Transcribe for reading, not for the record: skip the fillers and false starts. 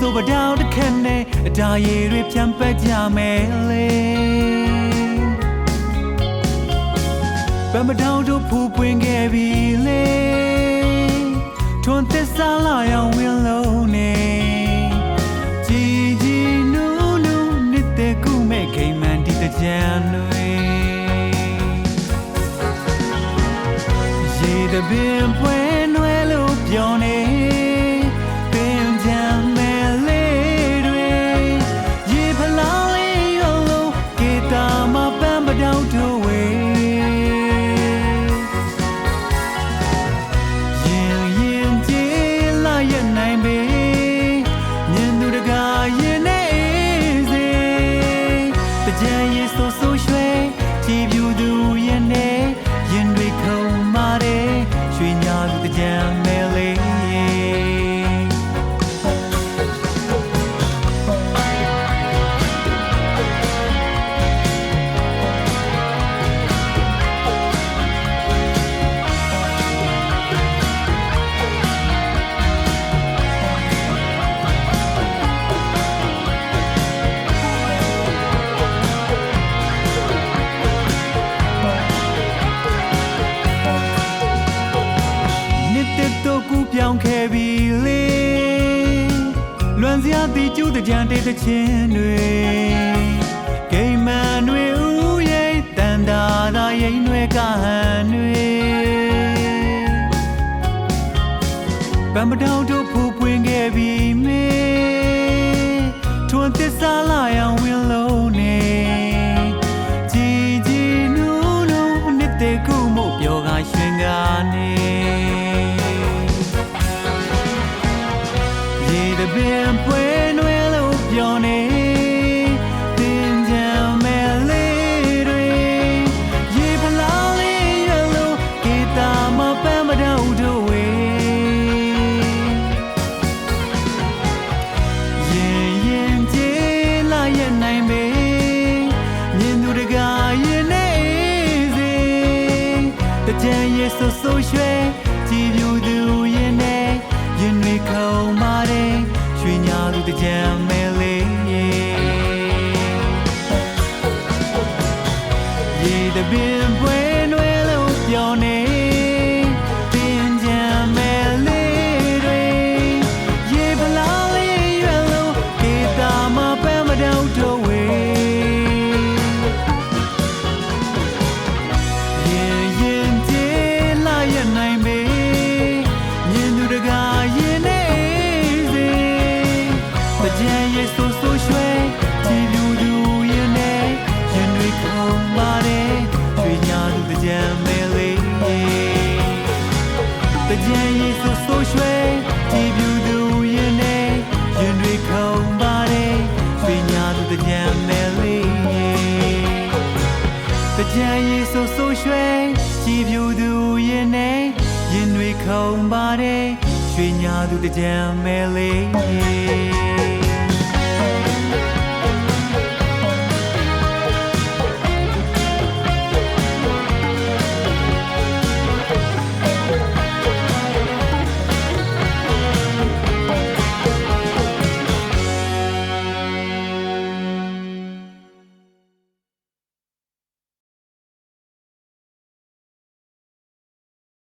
ဆိုပါတောင်းတစ်ခက်နဲ့အတားရည်တွေပြန်ပက်ကြမယ်လေပန်းမတောင်းတို့ဖူးပွင့်ခဲ့ပြီလေထွန်းသစ္စာလာရောင်ဝင်းလုံးနေကြည်ကြည်နူးနူးနှစ်သက်ကူမဲ့ခိမ်မှန်ဒီတကြံတွေရေတပင်ပွဲနွယ်လို့ပြောနေပင်ကြံမဲ့လေးတွေရေဖလောင်းလေးရောလို့ကေတာမပန်းမတောင်းတို့ဝေပြောင်းခဲ့ပြီလေလွန်စရာတီကျူးတကြံတေးသချင်းတွေဂိမ်းမန်တွေဥရိတ်တန်တာသာရိမ်တွေကဟန်တွေပန်းမတောင်းတို့ဖူးပွင့်ခဲ့ပြီမေထွန်းသစ္စာလာရောင်ဝင်းလုံးနေကြည်ကြည်နူးနူးနှစ်သက်ကူမို့ပြောကရွှင်ကနေပင်ပွဲနွယ်လို့ပြောနေတင်ကြံမဲ့လေးတွေရေဖလောင်းလေးရလို့ကေတာမပန်းမတောင်းတို့ဝေရင်ရင်ကျေးလာရနိုင်ပေမြင်သူတကာရင်နေစေတကြံရေဆိုဆိုရွှဲကြည်ပြူသူရင်နေရင်တွေခုံပါတယ်ရွှေညာသူတကြံမဲလေးရေတပင်ပွဲနွယ်လို့ပြောနေတင်ကြံမဲလေးတွေရေဖလောင်းလေးရွယ်လို့ကေတာမပန်းမတောင်းတို့ဝေရင်ရင်ကျေးလာရနိုင်ပေမြင်သူတကာရင်နေကြံရည်ဆိုဆိုရွှဲကြည်ပြူသူရင်နေရင်တွေခုံပါတယ်ရွှေညာသူတကြံမဲလေးတကြံရည်ဆိုဆိုရွှဲကြည်ပြူသူရင်နေရင်တွေခုံပါတယ်ရွှေညာသူတကြံမဲလေးတကြံရည်ဆိုဆိုရွှဲကြည်ပြူသူရင်နေရင်တွေခုံပါတယ်ရွှေညာသူတကြံမဲလေး